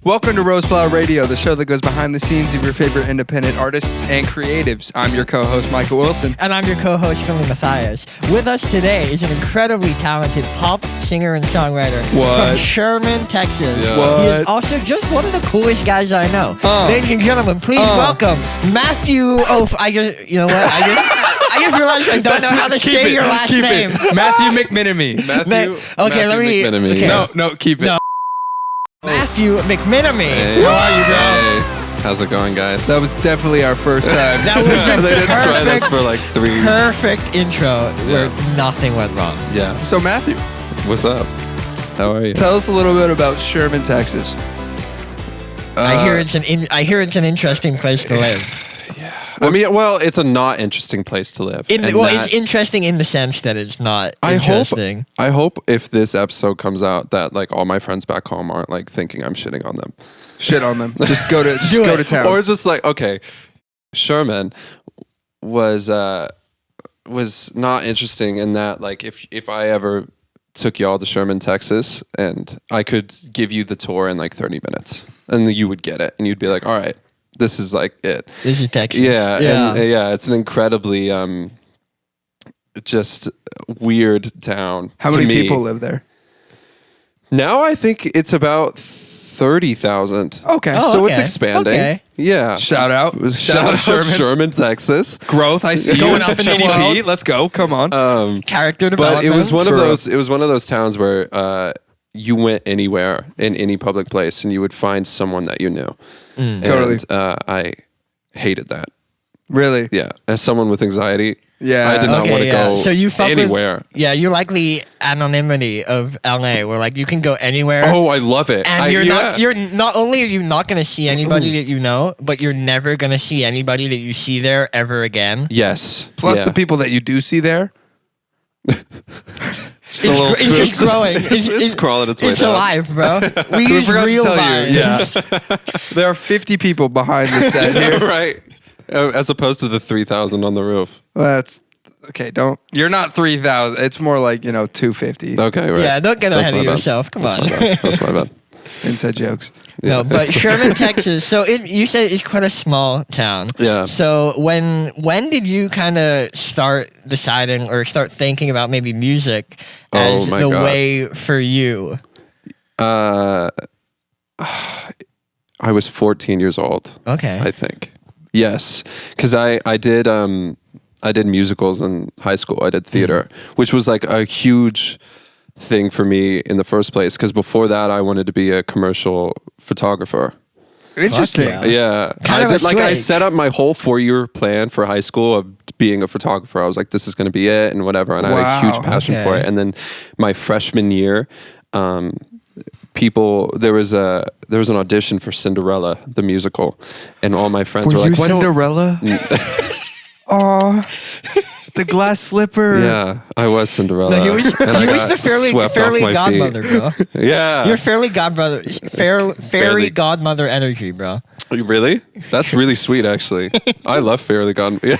Welcome to Roseflower Radio, the show that goes behind the scenes of your favorite independent artists and creatives. I'm your co-host, Michael Wilson. And I'm your co-host, Finlay Matthias. With us today is an incredibly talented pop singer and songwriter from Sherman, Texas. Yeah. He is also just one of the coolest guys I know. Ladies and gentlemen, please welcome Matthew. I just realized I don't know how to say your last name. Matthew Mcmenamy. Keep it. No. Matthew Mcmenamy. Hey. How are you, bro? Hey. How's it going, guys? That was definitely our first time. That was a they didn't try this for like 3. Perfect intro where nothing went wrong. Yeah. So Matthew, What's up? How are you? tell us a little bit about Sherman, Texas. I hear it's an interesting place to live. I mean, well, it's a not interesting place to live. It's interesting in the sense that it's not interesting. I hope if this episode comes out that like all my friends back home aren't like thinking I'm shitting on them. Shit on them. Just go to town. Or just like, okay, Sherman was not interesting in that like if I ever took y'all to Sherman, Texas, and I could give you the tour in like 30 minutes, and you would get it, and you'd be like, all right, this is like it. This is Texas. Yeah. It's an incredibly just weird town. How many people live there? Now I think it's about 30,000. Okay. So it's expanding. Okay. Yeah. Shout out Sherman, Texas. Growth. I see Going you. up in the GDP. world. Let's go. Come on. Character But development. it was one of those towns where you went anywhere in any public place and you would find someone that you knew. And, Totally. I hated that. Really? Yeah. As someone with anxiety, Yeah. I did not want to go So you fuck anywhere. You like the anonymity of LA, where like you can go anywhere. Oh, I love it. And you're not only are you not going to see anybody that you know, but you're never going to see anybody that you see there ever again. Yes. Plus Yeah. the people that you do see there. It's just growing. It's crawling its way It's down. alive, bro. We So we use forgot to real tell vibes. you. Yeah. There are 50 people behind the set here. Right. As opposed to the 3,000 on the roof. That's okay. You're not 3,000. It's more like 250. Okay, right. Yeah, don't get That's ahead my of bad. yourself. Come That's on. my bad. That's my bad. Inside jokes. No, but Sherman, Texas. So you said it's quite a small town. Yeah. So when did you kind of start deciding or start thinking about maybe music as my the God. way for you? I was 14 years old. Okay. I think. Yes, because I did musicals in high school. I did theater, which was like a huge thing for me in the first place. Because before that, I wanted to be a commercial photographer. Interesting. yeah. Yeah, Kind of a I switch. set up my whole 4-year plan for high school of being a photographer. I was like, this is going to be it, and whatever. And I had a huge passion for okay. it. And then my freshman year, there was an audition for Cinderella the musical, and all my friends were Were you like, "Why don't?" Cinderella? Aw. The glass slipper. Yeah, I was Cinderella. No, he was and I got the swept off fairly my godmother, feet. bro. Yeah, You're fairy godmother energy, bro. Really? That's really sweet, actually. I love Fairly Gone. Yeah.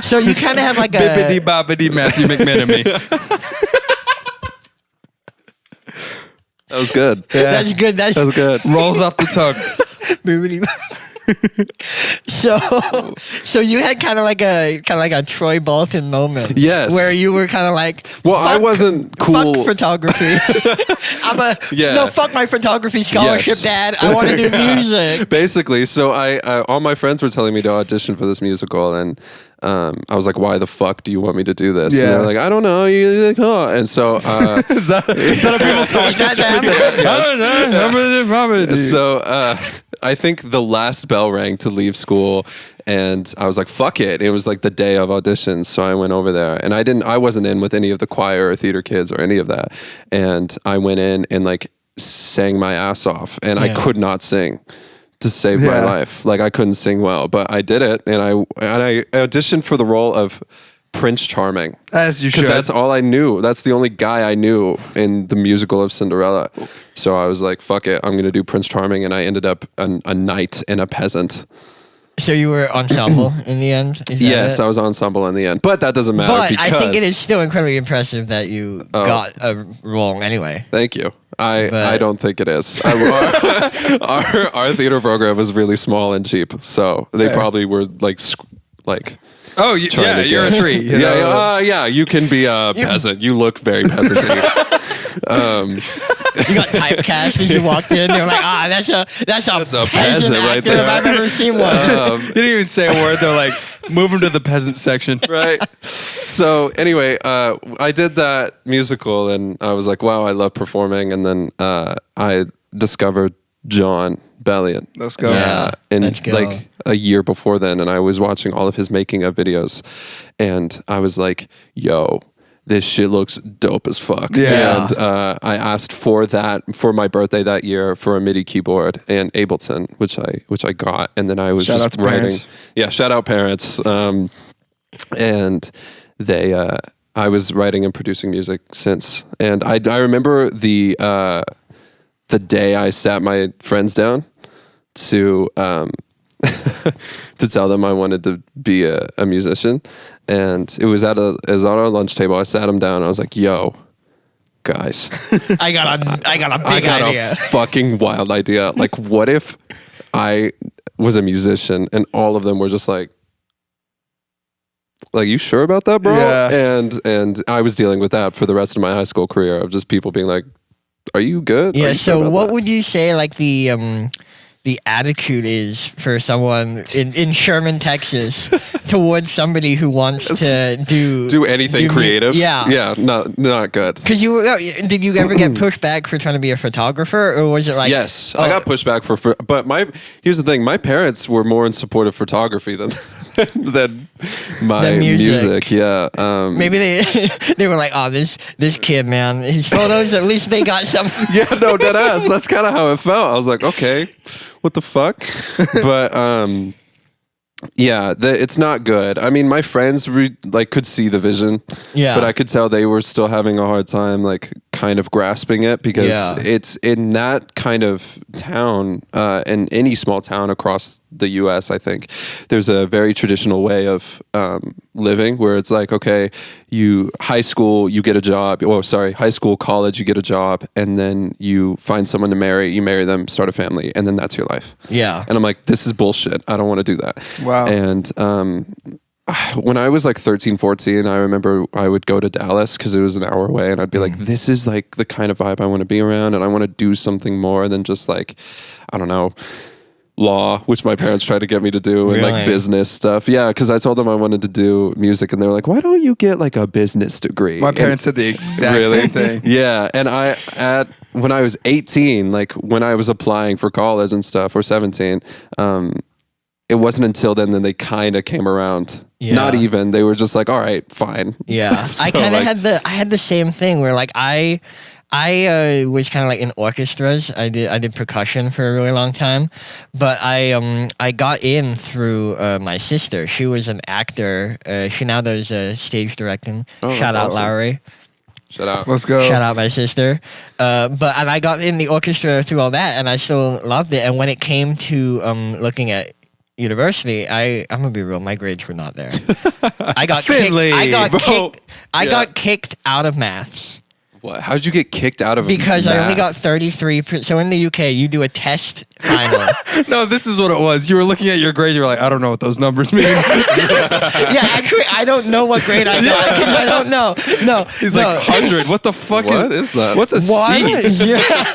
So you kind of have like Bippity a boppity Matthew Mcmenamy. That was good. that's good. That was good. Rolls off the tongue. So you had kind of like a Troy Bolton moment. Yes. Where you were kind of like, Well, I wasn't cool. Fuck photography. Yeah. No, fuck my photography scholarship, Yes. Dad. I want to do music. Basically, so I all my friends were telling me to audition for this musical, and I was like, "Why the fuck do you want me to do this?" Yeah. And they're like, "I don't know." You're like, "Huh?" And so, Is that a people talk? Is that them? I don't know. so I think the last bell rang to leave school, and I was like, "Fuck it!" It was like the day of auditions, so I went over there, and I wasn't in with any of the choir or theater kids or any of that, and I went in and like sang my ass off, and I could not sing to save my life. Like I couldn't sing well, but I did it, and I auditioned for the role of Prince Charming. As you should. Because that's all I knew. That's the only guy I knew in the musical of Cinderella. So I was like, fuck it, I'm going to do Prince Charming. And I ended up a knight and a peasant. So you were ensemble in the end? Is that Yes, it? I was ensemble in the end, but that doesn't matter. But because I think it is still incredibly impressive that you got a role anyway. Thank you. I don't think it is. Our theater program was really small and cheap, so they probably were like. Oh, yeah, you're a tree. You know? Yeah, you can be a peasant. You look very peasant-y. You got typecast as you walked in. You're like, that's a peasant peasant actor right there. if I've ever seen one. You didn't even say a word. They're like, move him to the peasant section. Right. So anyway, I did that musical, and I was like, wow, I love performing. And then I discovered John Bellion. Let's go. Let's go. Like a year before then, and I was watching all of his making of videos, and I was like, yo, this shit looks dope as fuck. Yeah. And I asked for my birthday that year for a MIDI keyboard and Ableton, which I got, and then I was Shout out just to writing. parents. Yeah, shout out parents. And they I was writing and producing music since, and I remember the day I sat my friends down to to tell them I wanted to be a musician, and it was on our lunch table. I sat them down. And I was like, "Yo, guys, I got a big idea. a fucking wild idea. Like, what if I was a musician?" And all of them were just like, you sure about that, bro? Yeah. And I was dealing with that for the rest of my high school career of just people being like, "Are you good?" Yeah. Are you sure So about what that?" would you say like the attitude is for someone in Sherman, Texas, towards somebody who wants to do anything creative? Yeah. Not good. Because did you ever get pushed back for trying to be a photographer, or was it like? Yes, I got pushed back but here's the thing: my parents were more in support of photography than my music. Yeah, Maybe they were like, oh, this kid, man, his photos. At least they got some. yeah, no, dead ass. That's kind of how it felt. I was like, okay, what the fuck? But yeah, it's not good. I mean, my friends could see the vision, but I could tell they were still having a hard time, kind of grasping it, because it's in that kind of town, in any small town across the U.S. I think there's a very traditional way of living where it's like, okay, high school, you get a job. High school, college, you get a job, and then you find someone to marry. You marry them, start a family, and then that's your life. Yeah. And I'm like, this is bullshit. I don't want to do that. Wow. And when I was 13, 14, I remember I would go to Dallas because it was an hour away, and I'd be like, this is the kind of vibe I want to be around, and I want to do something more than just I don't know, law, which my parents tried to get me to do, and Really? business stuff. Yeah, because I told them I wanted to do music, and they were like, why don't you get a business degree? My parents said the exact same thing. Yeah, and when I was 18, when I was applying for college and stuff, or 17, it wasn't until then that they kind of came around. Yeah. Not even. They were just like, all right, fine. Yeah. So, I kind of had the same thing where I was kind of in orchestras. I did percussion for a really long time, but I got in through my sister. She was an actor. She now does stage directing. Oh, Shout that's out awesome. Lowry. Shut up. Let's go. Shout out my sister. And I got in the orchestra through all that, and I still loved it. And when it came to looking at university, I'm gonna be real. My grades were not there. I got Finlay, got kicked out of maths. What? How did you get kicked out of Because I only got math? 33. So in the UK, you do a test final. No, this is what it was. You were looking at your grade. You were like, I don't know what those numbers mean. Yeah, actually, I don't know what grade I got because I don't know. No, He's no. like, 100. What the fuck What is that? What's a What? C? Yeah.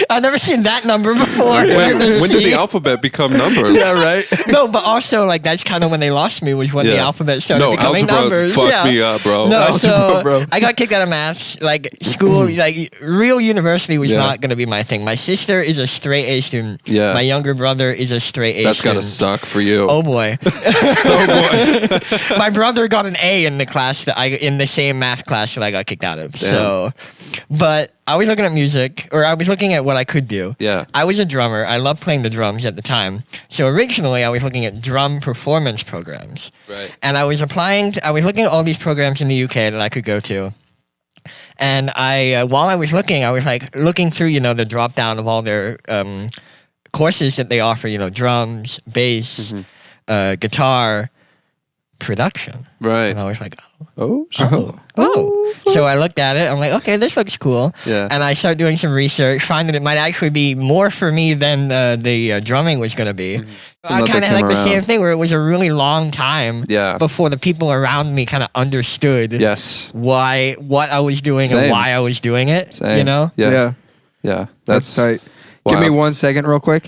I've never seen that number before. When did the alphabet become numbers? Yeah, right. No, but also that's kind of when they lost me was when the alphabet started becoming algebra numbers. fucked me up, bro. No, Algebra, so bro. I got kicked out of maths. School, real university was not going to be my thing. My sister is a straight A student. Yeah. My younger brother is a straight A That's student. gotta suck for you. Oh boy. Oh boy. My brother got an A in the class in the same math class that I got kicked out of. Damn. So, but I was looking at music, or I was looking at what I could do. Yeah. I was a drummer. I loved playing the drums at the time. So originally, I was looking at drum performance programs. Right. And I was looking at all these programs in the UK that I could go to. And while I was looking, I was looking through, the drop down of all their courses that they offer, drums, bass, guitar, production. Right. And I was like, Oh, sure. So I looked at it. I'm like, okay, this looks cool. Yeah. And I started doing some research, finding it might actually be more for me than the drumming was going to be. I Something kind that of had came the same around. thing where it was a really long time Yeah. before the people around me kind of understood Yes. what I was doing Same. and why I was doing it. Same. Yeah. Yeah. That's tight. Give me wild. 1 second real quick.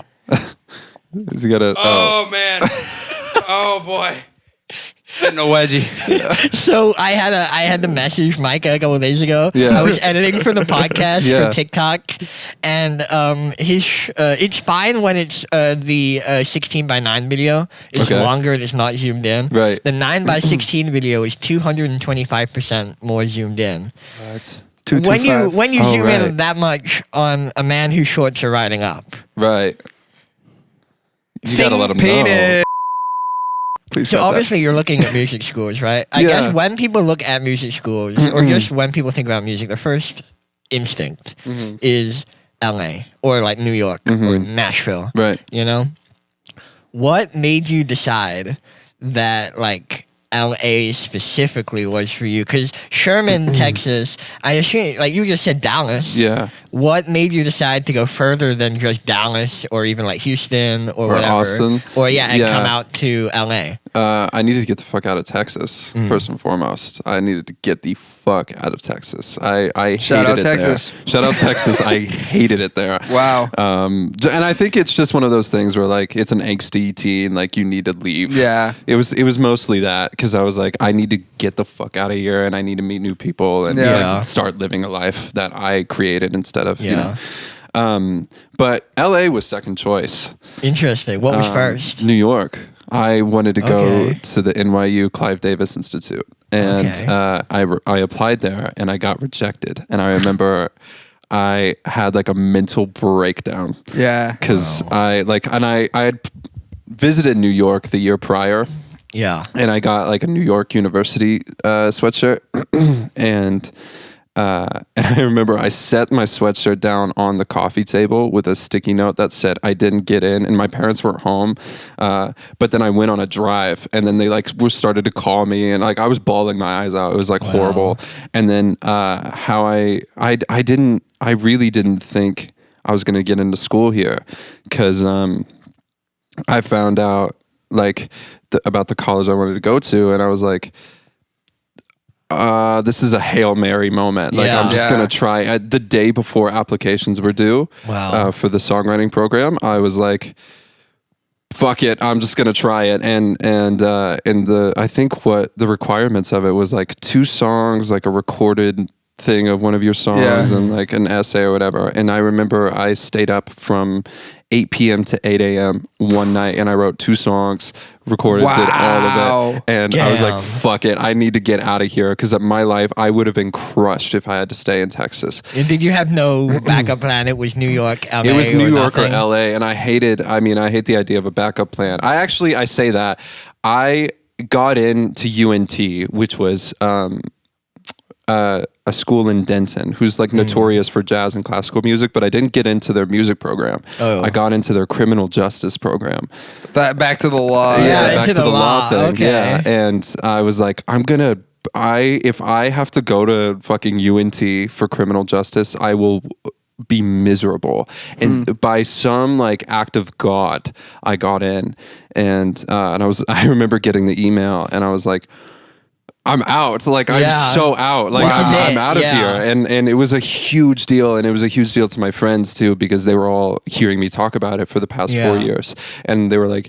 Is he got a? Oh, man. Oh, boy. Getting a wedgie. So I had to message Micah a couple of days ago. Yeah. I was editing for the podcast Yeah. for TikTok, and it's fine when it's the 16:9 video. It's Okay. longer and it's not zoomed in. Right. The 9:16 video is 225% more zoomed in. That's When you Oh, zoom right. in that much on a man whose shorts are riding up. right. You gotta let him Penis. Please So stop that. obviously you're looking at music schools, right? I Yeah. guess when people look at music schools, or just when people think about music, the first instinct is LA or like New York or Nashville. know. Right. What made you decide that like LA specifically was for you? Because Sherman, Texas, I assume, like you just said Dallas. Yeah. What made you decide to go further than just Dallas or even like Houston or whatever? Austin. Or and Yeah. come out to LA? I needed to get the fuck out of Texas first and foremost. I needed to get the fuck out of Texas. I Shout hated out it Texas. there. Shout out Texas. I hated it there. Wow. And I think it's just one of those things where like it's an angsty teen, like you need to leave. Yeah. It was mostly that because I was like, I need to get the fuck out of here and I need to meet new people and Yeah. like, start living a life that I created instead of you Yeah. know. But LA was second choice. Interesting. What was first? New York. I wanted to go Okay. to the NYU Clive Davis Institute, and Okay. I applied there, and I got rejected. And I remember I had like a mental breakdown Yeah. because I had visited New York the year prior, Yeah. and I got like a New York University sweatshirt, and I remember I set my sweatshirt down on the coffee table with a sticky note that said I didn't get in, and my parents weren't home. But then I went on a drive, and then they like started to call me, and like I was bawling my eyes out. It was like horrible. And then how I really didn't think I was going to get into school here because I found out like about the college I wanted to go to, and I was like, this is a Hail Mary moment. Like Yeah. I'm just Yeah. gonna try. The day before applications were due for the songwriting program, I was like, fuck it, I'm just gonna try it. And I think what the requirements of it was like 2 songs, like a recorded thing of one of your songs, Yeah. and like an essay or whatever. And I remember I stayed up from 8 p.m. to 8 a.m. one night, and I wrote 2 songs, recorded, did all of Wow. it. And I was like, Damn. fuck it, I need to get out of here because my life, I would have been crushed if I had to stay in Texas. And did you have no backup plan? It was New York, LA. It was New York nothing? or LA, and I hate the idea of a backup plan. I say that. I got into UNT, which was a school in Denton, who's like notorious for jazz and classical music, but I didn't get into their music program. Oh. I got into their criminal justice program. Back to the law. Yeah, Back into to the the law law. thing. Okay. Yeah, and I was like, if I have to go to fucking UNT for criminal justice, I will be miserable. And by some like act of God, I got in, and I remember getting the email, and I was like, I'm out. Like Yeah. I'm so out. Like This is I'm it. out of Yeah. here. And it was a huge deal. And it was a huge deal to my friends too, because they were all hearing me talk about it for the past 4 Yeah. years. And they were like,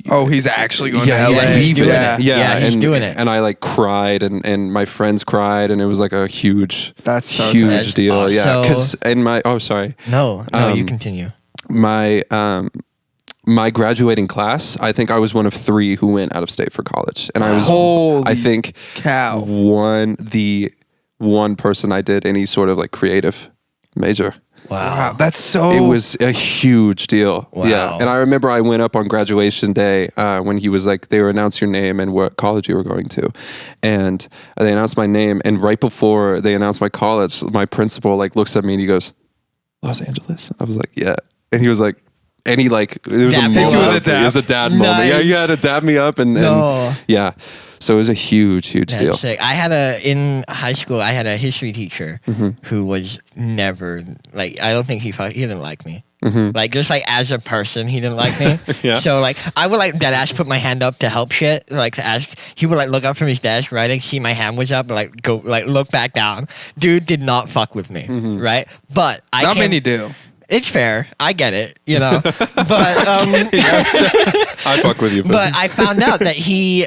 Oh, he's actually going yeah, to he's LA. leaving. doing it. Yeah, he's and, doing it. And I like cried, and my friends cried, and it was like a huge, That's so huge tight. deal. That's Yeah, awesome. because sorry, No, you continue. my graduating class, I think I was one of 3 who went out of state for college, and I was, Holy I think, cow. the one person I did any sort of like creative major. Wow, that's so. It was a huge deal. Wow. Yeah. And I remember I went up on graduation day when he was like, they would announce your name and what college you were going to. And they announced my name. And right before they announced my college, my principal like looks at me and he goes, Los Angeles? I was like, yeah. And he was like, any like there was Dab a you moment. up. It was a dad moment. Yeah, Nice. you had to dab me up and No. yeah. So it was a huge That's deal. sick. In high school, I had a history teacher who was never like. I don't think he didn't like me. Like just like as a person, he didn't like me. Yeah. So like I would like dead ass put my hand up to help shit. Like to ask, he would like look up from his desk, writing, see my hand was up, and like go like look back down. Dude did not fuck with me, right? But I Not came- many do. It's fair. I get it, you know. But I fuck with you. but I found out that he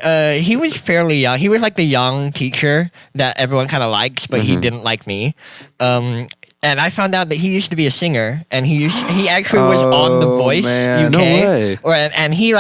was fairly young. He was like the young teacher that everyone kind of likes, but he didn't like me. And I found out that he used to be a singer, and he actually was on The Voice man. UK. No way. And he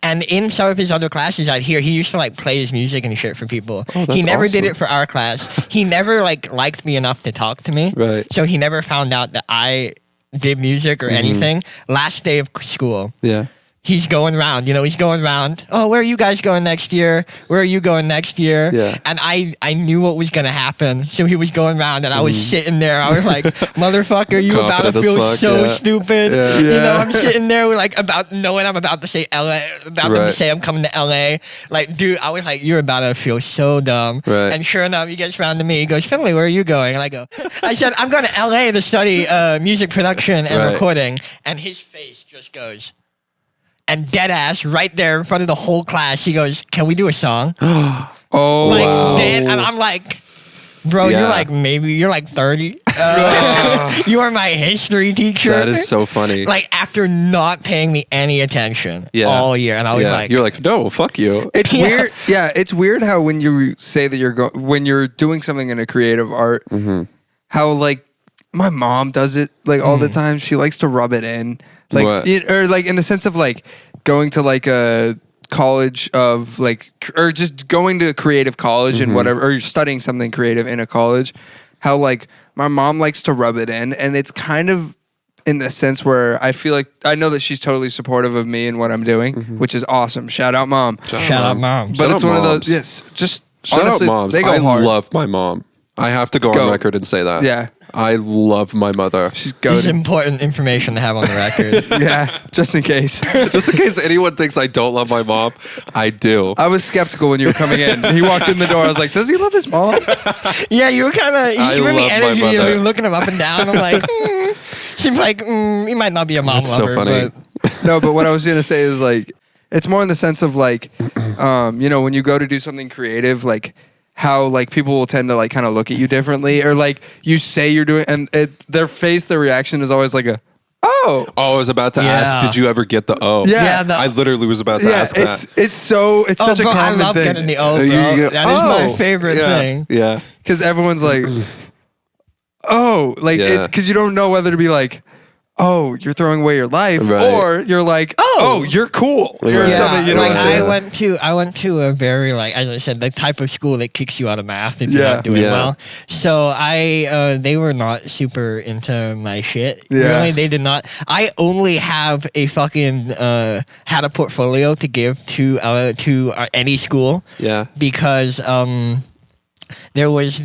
and in some of his other classes I'd hear he used to like play his music and shit for people. Oh, that's he never did awesome. it for our class. He never like liked me enough to talk to me. Right. So he never found out that I did music or anything. Last day of school. yeah. He's going around, he's going around. Oh, where are you guys going next year? Where are you going next year? Yeah. And I knew what was going to happen. So he was going around and I was sitting there. I was like, motherfucker, you about to Confident as feel fuck, so yeah. stupid. Yeah. Yeah. I'm sitting there with like knowing I'm about to say LA, about them to Right. say I'm coming to LA. Like, dude, I was like, you're about to feel so dumb. Right. And sure enough, he gets around to me. He goes, Finlay, where are you going? And I said, I'm going to LA to study music production and Right. recording. And his face just goes, and dead ass right there in front of the whole class, he goes, "Can we do a song?" Oh, Like, wow. and I'm like, bro, Yeah. you're like 30. You are my history teacher. That is so funny. Like after not paying me any attention all year, and I was yeah. like, You're like, no, fuck you. It's Yeah. weird. Yeah, it's weird how when you say that when you're doing something in a creative art, how like my mom does it like all the time. She likes to rub it in, like What? or like in the sense of like going to like a college of like or just going to a creative college and whatever, or you're studying something creative in a college. How like my mom likes to rub it in, and it's kind of in the sense where I feel like I know that she's totally supportive of me and what I'm doing, which is awesome. Shout out, mom. shout out, mom. But Shout it's out one of moms. those. Yes, just Shout honestly, out moms. they go I hard. love my mom. I have to go Go. on record and say that. Yeah. I love my mother. She's This is goated. important information to have on the record. Yeah, just in case. Just in case anyone thinks I don't love my mom, I do. I was skeptical when you were coming in. He walked in the door. I was like, "Does he love his mom?" Yeah, you were kind of. I He's giving me love my energy. mother. You're looking him up and down. I'm like, She's like, he might not be a mom That's so lover, funny. but No, but what I was gonna say is like, it's more in the sense of like, when you go to do something creative, like how like people will tend to like kind of look at you differently, or like you say you're doing, and their reaction is always like a, oh. Oh, I was about to ask, Yeah. did you ever get the O? Yeah. Yeah, I literally was about to Yeah, ask it's that. such a bro, I common love thing. getting the O, bro. You get- That is my oh, favorite yeah, thing. Yeah. Because everyone's like, oh, like Yeah. it's because you don't know whether to be like, oh, you're throwing away your life, Right. or you're like, oh, you're cool. Or Right. something, you know like what I'm saying? I went to a very as I said, the type of school that kicks you out of math if you're Yeah. not doing Yeah. well. So they were not super into my shit. Yeah. Really, they did not. I only have a fucking had a portfolio to give to any school. Yeah. Because there was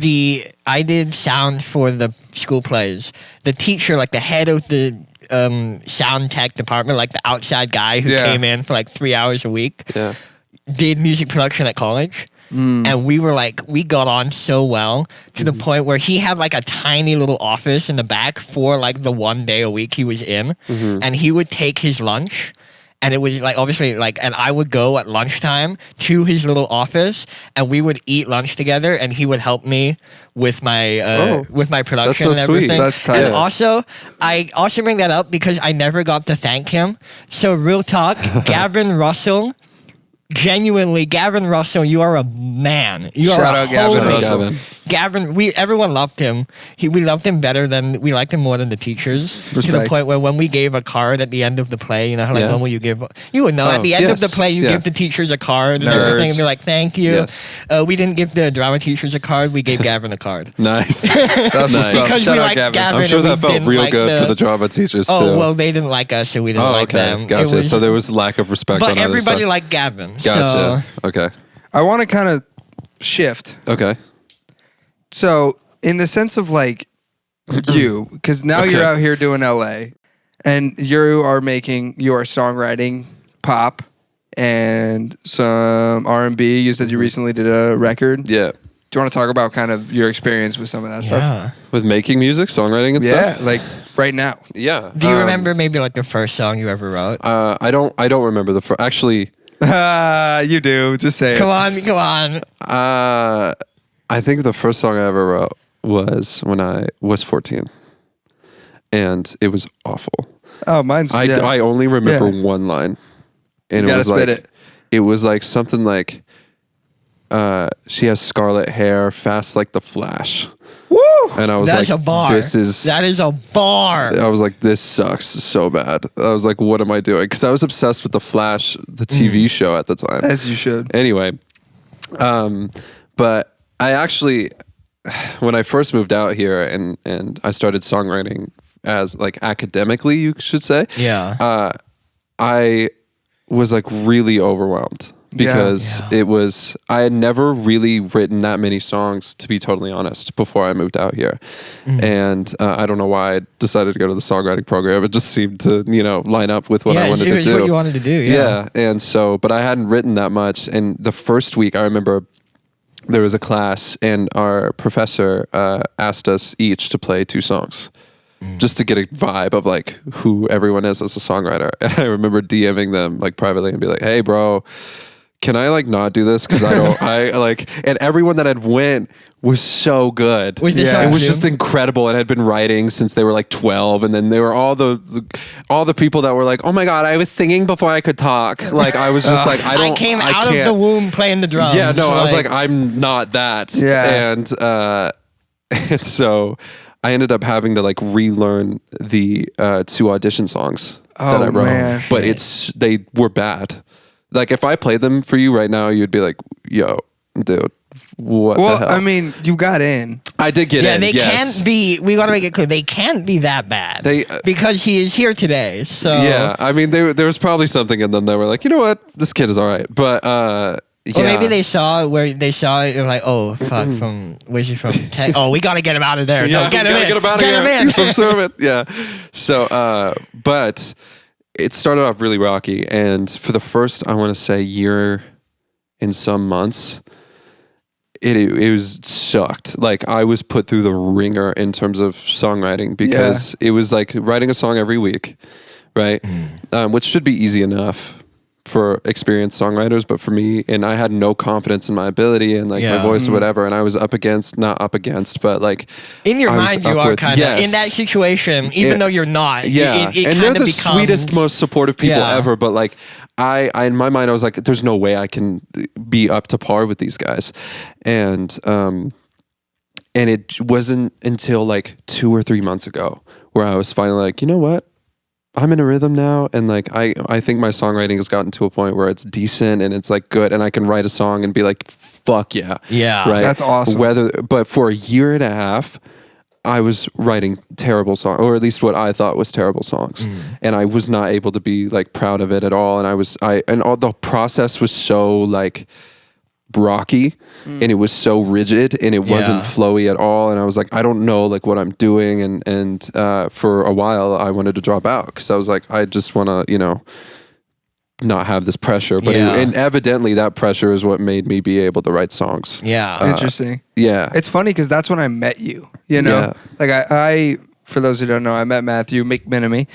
I did sound for the school plays. The teacher, like the head of the sound tech department, like the outside guy who Yeah. came in for like 3 hours a week, Yeah. did music production at college. And we got on so well to the point where he had like a tiny little office in the back for like the 1 day a week he was in. And he would take his lunch. And it was like obviously like, and I would go at lunchtime to his little office, and we would eat lunch together, and he would help me with my production so and sweet. everything. That's tight. And Yeah. also, I also bring that up because I never got to thank him. So real talk, Gavin Russell. Genuinely, Gavin Russell, you are a man. You Shout are out a Gavin homie. Russell. Gavin. Gavin, everyone loved him. We loved him we liked him more than the teachers. To the Respect. point where when we gave a card at the end of the play, you know, how, like Yeah. when will you give? You would know Oh, at the end of the yes. play, you Yeah. give the teachers a card and Nerds. everything, and be like, "Thank you." Yes. We didn't give the drama teachers a card. We gave Gavin a card. Nice. That's what's Nice. up. Because Shout we out liked Gavin. Gavin. I'm sure and we that felt didn't real like good for the drama teachers too. Oh well, they didn't like us, so we didn't Oh, like okay. them. It Gotcha. was- So there was lack of respect but on either everybody side. liked Gavin. Gotcha. So Okay. I want to kind of shift. Okay. So, in the sense of like you, because now you're Okay. out here doing LA, And you are songwriting pop and some R&B. You said you recently did a record. Yeah. Do you want to talk about kind of your experience with some of that stuff? With making music, songwriting and stuff? Yeah, like right now. Yeah. Do you remember maybe like the first song you ever wrote? I don't remember the first. Actually, you do. Just say Come it. on. I think the first song I ever wrote was when I was 14. And it was awful. Oh, mine's... I only remember one line. And You it was gotta like... spit it. It was like something like... she has scarlet hair, fast like the Flash. Woo! And I was That's like, a bar. That is a bar. I was like, this sucks so bad. I was like, what am I doing? Because I was obsessed with the Flash, the TV show at the time. As you should. Anyway, but I actually, when I first moved out here and I started songwriting as like academically, you should say. Yeah. I was like really overwhelmed. Because I had never really written that many songs, to be totally honest, before I moved out here. And I don't know why I decided to go to the songwriting program. It just seemed to, line up with what I wanted to do. What you wanted to do, yeah. And so, but I hadn't written that much. And the first week, I remember there was a class and our professor asked us each to play 2 songs. Just to get a vibe of like who everyone is as a songwriter. And I remember DMing them like privately and be like, hey, bro, can I like not do this? Because and everyone that had went was so good. It was just incredible and had been writing since they were like 12. And then there were all the people that were like, oh my God, I was singing before I could talk. Like I was just like, I came out of the womb playing the drums. Yeah, no, I was like, I'm not that. Yeah. And so I ended up having to like relearn the 2 audition songs that I wrote. Man. But they were bad. Like if I played them for you right now, you'd be like, "Yo, dude, what the hell?" Well, I mean, you got in. I did get in. They can't be. We got to make it clear. They can't be that bad. Because he is here today. So yeah, I mean, there was probably something in them that were like, you know what, this kid is all right. But or maybe they saw it. They're like, oh fuck, where's he from? Oh, we got to get him out of there. Yeah, no, get him get him out of here. here. He's from Sherman. Yeah. So, but it started off really rocky, and for the first, I want to say, year and some months, it was sucked. Like I was put through the ringer in terms of songwriting because it was like writing a song every week, right? Which should be easy enough for experienced songwriters, but for me, and I had no confidence in my ability and like my voice or whatever, and I was not up against, but like in your mind you are kind of in that situation, even though you're not. Yeah, it and they're the sweetest, most supportive people ever, but like I in my mind I was like, there's no way I can be up to par with these guys, and it wasn't until like 2 or 3 months ago where I was finally like, you know what? I'm in a rhythm now, and like I think my songwriting has gotten to a point where it's decent and it's like good, and I can write a song and be like, fuck yeah, right? That's awesome. But for a year and a half, I was writing terrible songs, or at least what I thought was terrible songs, and I was not able to be like proud of it at all. And all the process was so like rocky and it was so rigid and it wasn't flowy at all, and I was like, I don't know like what I'm doing, and for a while I wanted to drop out because I was like, I just want to not have this pressure, but and evidently that pressure is what made me be able to write songs. Interesting. It's funny because that's when I met you, like I for those who don't know, I met Matthew Mcmenamy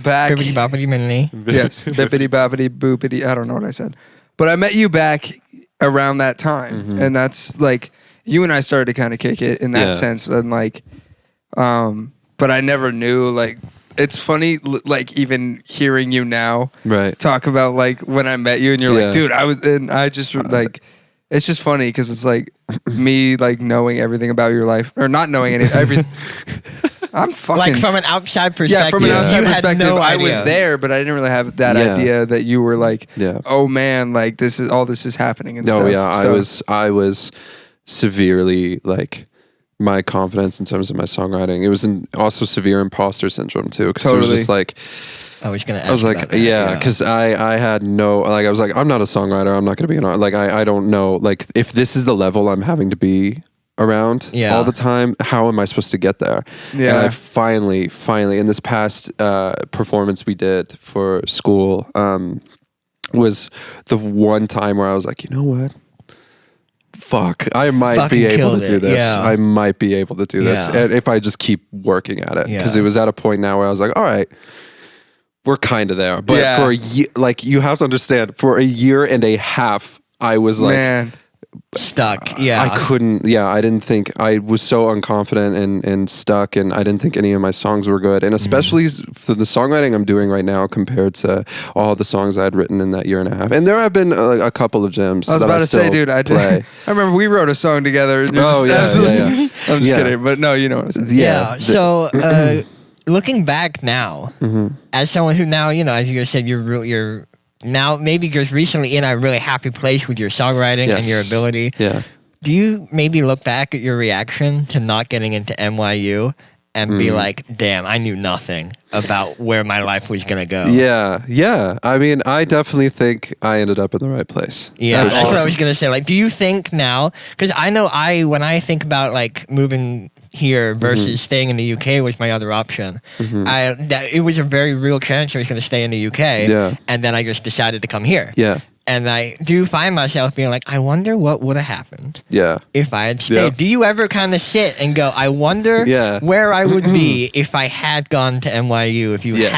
back Bippity boppity minity. yes, bippity boppity boopity, I don't know what I said, but I met you back around that time, and that's like you and I started to kind of kick it in that sense, and like but I never knew, like it's funny like even hearing you now talk about like when I met you and you're like, dude, I just like it's just funny because it's like me like knowing everything about your life or not knowing everything. I'm fucking like from an outside perspective. Yeah, from an outside perspective, no I idea. was there, but I didn't really have that idea that you were like, oh man, like this is happening and stuff. I was severely like my confidence in terms of my songwriting. It was also severe imposter syndrome too, because it was just like. I was gonna. I was like, because I had no, like, I was like, I'm not a songwriter. I'm not gonna be an art. Like, I don't know, like, if this is the level I'm having to be around Yeah. all the time. How am I supposed to get there? Yeah. And I finally, in this past performance we did for school, was the one time where I was like, you know what? Fuck, I might Fucking be able killed to do it, this. yeah. I might be able to do this. Yeah. And if I just keep working at it. Because Yeah. it was at a point now where I was like, all right, we're kind of there. But Yeah. for a year, like, you have to understand, for a year and a half, I was like, Man. Stuck. Yeah. I couldn't, I didn't think, I was so unconfident and stuck, and I didn't think any of my songs were good. And especially for the songwriting I'm doing right now compared to all the songs I had written in that year and a half. And there have been a couple of gems. I was that about to say, still dude, I play. remember we wrote a song together. And you're Oh, just yeah, absolutely- yeah. I'm just Yeah. kidding, but no, you know what I'm saying. Yeah. So, looking back now, as someone who now, as you guys said, you're now maybe just recently in a really happy place with your songwriting and your Yes. ability. Yeah. Do you maybe look back at your reaction to not getting into NYU and be like, damn, I knew nothing about where my life was going to go? Yeah. I mean, I definitely think I ended up in the right place. Yeah, That's that's what I awesome. was gonna say. Like, do you think now? Because I know when I think about like moving here versus staying in the UK was my other option. It was a very real chance I was gonna stay in the UK. Yeah. And then I just decided to come here. Yeah. And I do find myself being like, I wonder what would have happened Yeah. if I had stayed. Yeah. Do you ever kind of sit and go, I wonder Yeah. where I would be if I had gone to NYU, if you Yes.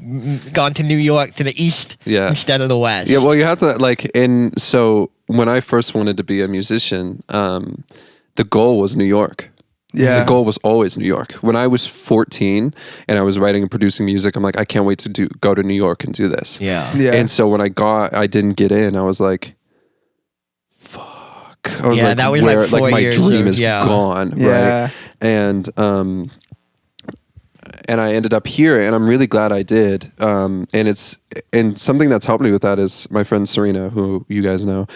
had gone to New York to the east Yeah. instead of the west? Yeah, well, you have to so when I first wanted to be a musician, the goal was New York. Yeah. The goal was always New York. When I was 14 and I was writing and producing music, I'm like, I can't wait to go to New York and do this. Yeah. Yeah. And so when I didn't get in, I was like, fuck. I was Yeah, like, that was like 4 my years dream of- is yeah. gone, Yeah. right? And I ended up here, and I'm really glad I did. And something that's helped me with that is my friend Serena, who you guys know.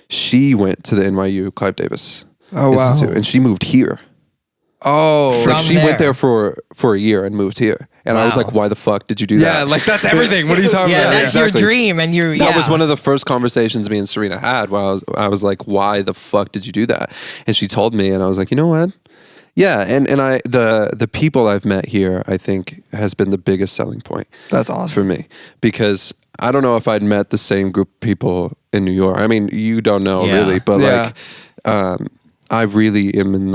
She went to the NYU Clive Davis Oh, wow. Institute, and she moved here. Oh. From Like she there. went there for a year and moved here, and I was Wow. like, "Why the fuck did you do yeah, that?" like that's everything. What are you talking Yeah, about? that's exactly. your dream, and you're. That was one of the first conversations me and Serena had. Where I was like, "Why the fuck did you do that?" And she told me, and I was like, "You know what? Yeah." And the people I've met here, I think, has been the biggest selling point That's awesome. for me, because I don't know if I'd met the same group of people in New York. I mean, you don't know Yeah. really, but Yeah. like, I really am in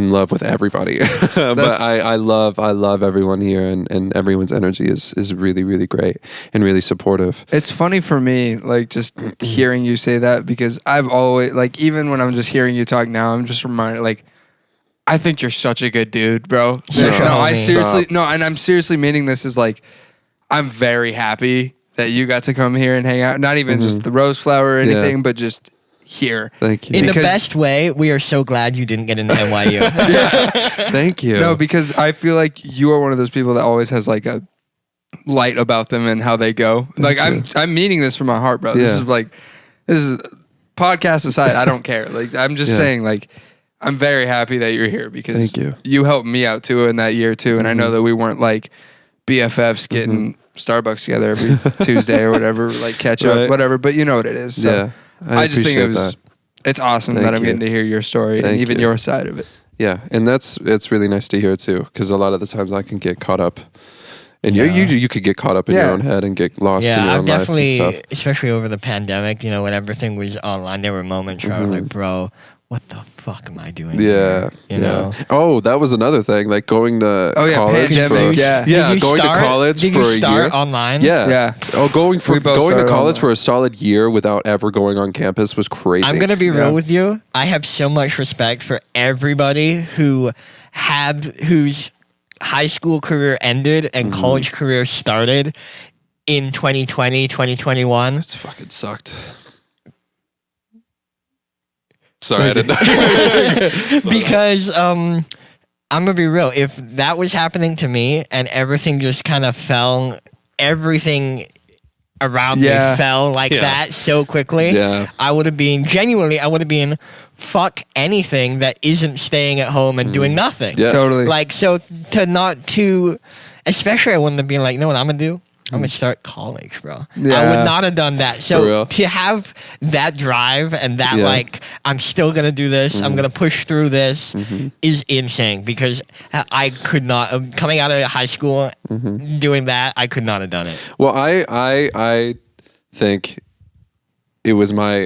love with everybody. But I love everyone here, and everyone's energy is really, really great and really supportive. It's funny for me, like just hearing you say that, because I've always, like, even when I'm just hearing you talk now, I'm just reminded, like, I think you're such a good dude, bro. Such a No, I homie. seriously, Stop. no, and I'm seriously meaning this is like, I'm very happy that you got to come here and hang out. Not even just the Roseflower or anything, Yeah. but just here. Thank you. In the because- best way, we are so glad you didn't get into NYU. Thank you. No, because I feel like you are one of those people that always has like a light about them and how they go. Like I'm meaning this from my heart, bro. This Yeah. this is podcast aside. I don't care. Like I'm just Yeah. saying, like I'm very happy that you're here because Thank you. helped me out too in that year too. And I know that we weren't like BFFs getting Starbucks together every Tuesday or whatever, like catch up, Right. whatever. But you know what it is. So Yeah, I just think it appreciate was. that. It's awesome Thank that I'm you. getting to hear your story and Thank even you. your side of it. Yeah, and it's really nice to hear too, because a lot of the times I can get caught up, and Yeah. you could get caught up in Yeah. your own head and get lost in Yeah, your I've own life and definitely, stuff. especially over the pandemic, when everything was online, there were moments where I was like, bro, what the fuck am I doing Yeah, here? You know? Oh, that was another thing, like going to Oh, yeah, college pandemic, for yeah. yeah, Did you going start- to college did for you a start year online? Yeah, Yeah. Oh, going We both to started college online. for a solid year without ever going on campus was crazy. I'm gonna be Yeah. real with you. I have so much respect for everybody whose high school career ended and college career started in 2020, 2021. It's fucking sucked. Sorry, I didn't know. Because I'm gonna be real. If that was happening to me and everything just kind of fell, everything around Yeah. me fell like Yeah. that so quickly. Yeah. I would have been fuck anything that isn't staying at home and doing nothing. Yeah. Totally. Like, so especially I wouldn't have been like, you know what I'm gonna do? I'm gonna start college, bro. I Yeah. would not have done that. For So real. to have that drive and that Yeah. like I'm still gonna do this, I'm gonna push through this, is insane. Because I could not coming out of high school doing that. I could not have done it. Well, I think it was my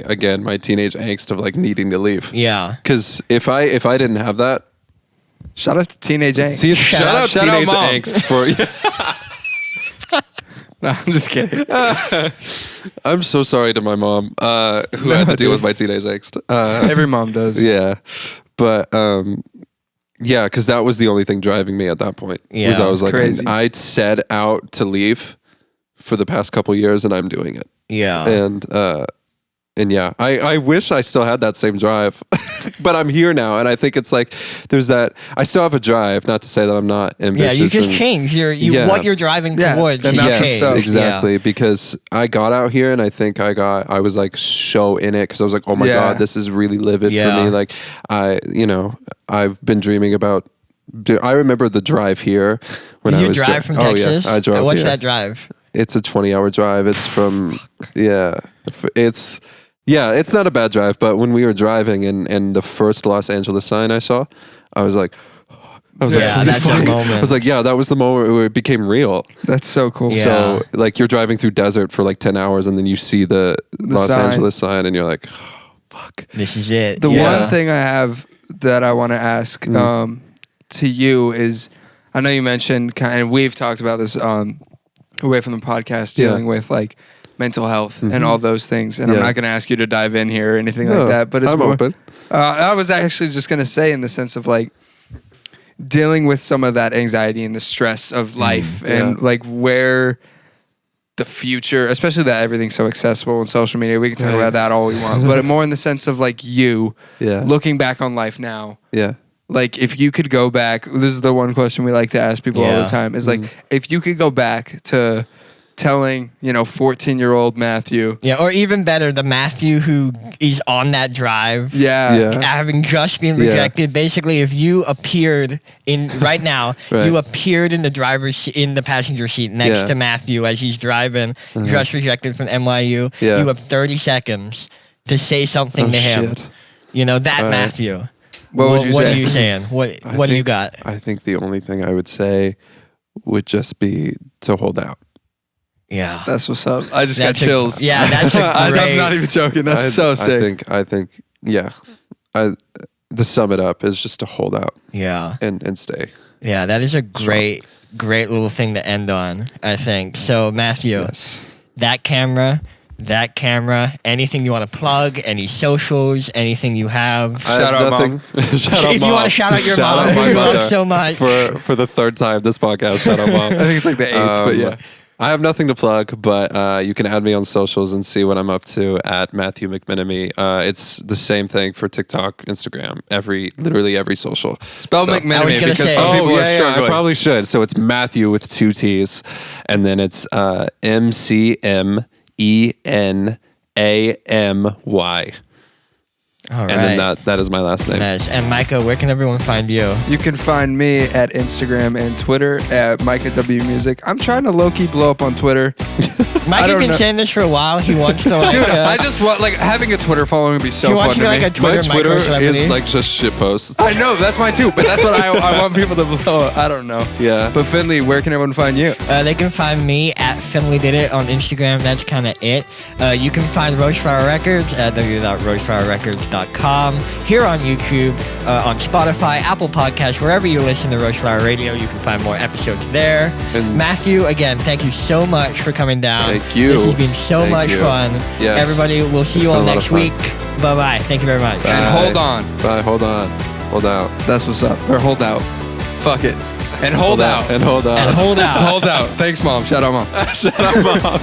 teenage angst of like needing to leave. Yeah. Because if I didn't have that, Shout out to Teenage Angst. see, shout out shout out teenage Mom. angst for. No, I'm just kidding. I'm so sorry to my mom who had to deal with my teenage angst. Every mom does. Yeah, but yeah, because that was the only thing driving me at that point. Yeah, was I was like, crazy. I set out to leave for the past couple years, and I'm doing it. Yeah. And yeah, I wish I still had that same drive, but I'm here now, and I think it's like there's that. I still have a drive. Not to say that I'm not ambitious. Yeah, you just and- change Yeah. what you're driving Yeah, towards. and You that's change. so- exactly. Yeah. Because I got out here, and I think I was like so in it because I was like, oh my Yeah. god, this is really livid for Yeah. me. Like I've been dreaming about. I remember the drive here when Did I you was drive from Oh Texas? yeah, I drove. What's here. that drive? It's a 20-hour drive. It's from it's not a bad drive, but when we were driving and the first Los Angeles sign I saw, I was like, Yeah, holy that's the fuck. moment. I was like, yeah, that was the moment where it became real. That's so cool. Yeah. So like you're driving through desert for like 10 hours and then you see the Los sign. Angeles sign and you're like, oh, fuck. This is it. The Yeah. one thing I have that I want to ask to you is, I know you mentioned, and we've talked about this away from the podcast, dealing with like mental health and all those things. And I'm Yeah. not going to ask you to dive in here or anything No, like that. But it's I'm more, open. I was actually just going to say, in the sense of like dealing with some of that anxiety and the stress of life and yeah. like where the future, especially that everything's so accessible on social media. We can talk Right. about that all we want, but more in the sense of like you Yeah. looking back on life now. Yeah. Like if you could go back, this is the one question we like to ask people all Yeah. the time, is like, if you could go back to telling, 14-year-old Matthew. Yeah, or even better, the Matthew who is on that drive. Yeah. Yeah. Having just been Yeah. rejected, basically, if you appeared in right now, Right. you appeared in the passenger seat next Yeah. to Matthew as he's driving, just rejected from NYU. Yeah. You have 30 seconds to say something Oh, to him. shit. That All right. Matthew. What would you What say? are you saying? What do you got? I think the only thing I would say would just be to hold out. Yeah. That's what's up. I just That's got chills. Yeah, that's a great. I'm not even joking. That's so sick. I think, yeah. To sum it up is just to hold out Yeah. and stay. Yeah, that is a great little thing to end on, I think. So, Matthew, Yes. that camera, anything you want to plug, any socials, anything you have. Shout out, Mom. Shout out, If Mom. you want to shout out your Shout mom, out my who you love mother so much. for the third time this podcast. Shout out, Mom. I think it's like the 8th, but yeah. I have nothing to plug, but you can add me on socials and see what I'm up to at Matthew Mcmenamy. It's the same thing for TikTok, Instagram, literally every social. Spell So- I was McMenamy gonna because say- some people are struggling. I probably should. So it's Matthew with 2 T's, and then it's McMenamy. All right. And then that is my last name. Nice. And Micah, where can everyone find you? You can find me at Instagram and Twitter at Micah W Music. I'm trying to low-key blow up on Twitter. Micah's don't been know. saying this for a while. He wants to like. Dude, I just want, like, having a Twitter following would be so he wants fun to be to like me. a My Twitter, Twitter micro-celebrity. is like just shit posts. I know, that's mine too, but that's what I want people to blow up. I don't know. Yeah. But Finley, where can everyone find you? They can find me at Finlay Did It on Instagram. That's kind of it. You can find Roseflower Records at www.roseflowerrecords.com. Here on YouTube, on Spotify, Apple Podcasts, wherever you listen to Roseflower Radio, you can find more episodes there. And- Matthew, again, thank you so much for coming down. Thank you. This has been so Thank much you. fun. Yes. Everybody, we'll see It's you all been a lot next of fun. week. Bye-bye. Thank you very much. And hold on. Bye. Hold on. Hold out. That's what's up. Or hold out. Fuck it. And hold out. And hold out. And hold out. Hold out. Thanks, Mom. Shout out, Mom. Shut up, Mom.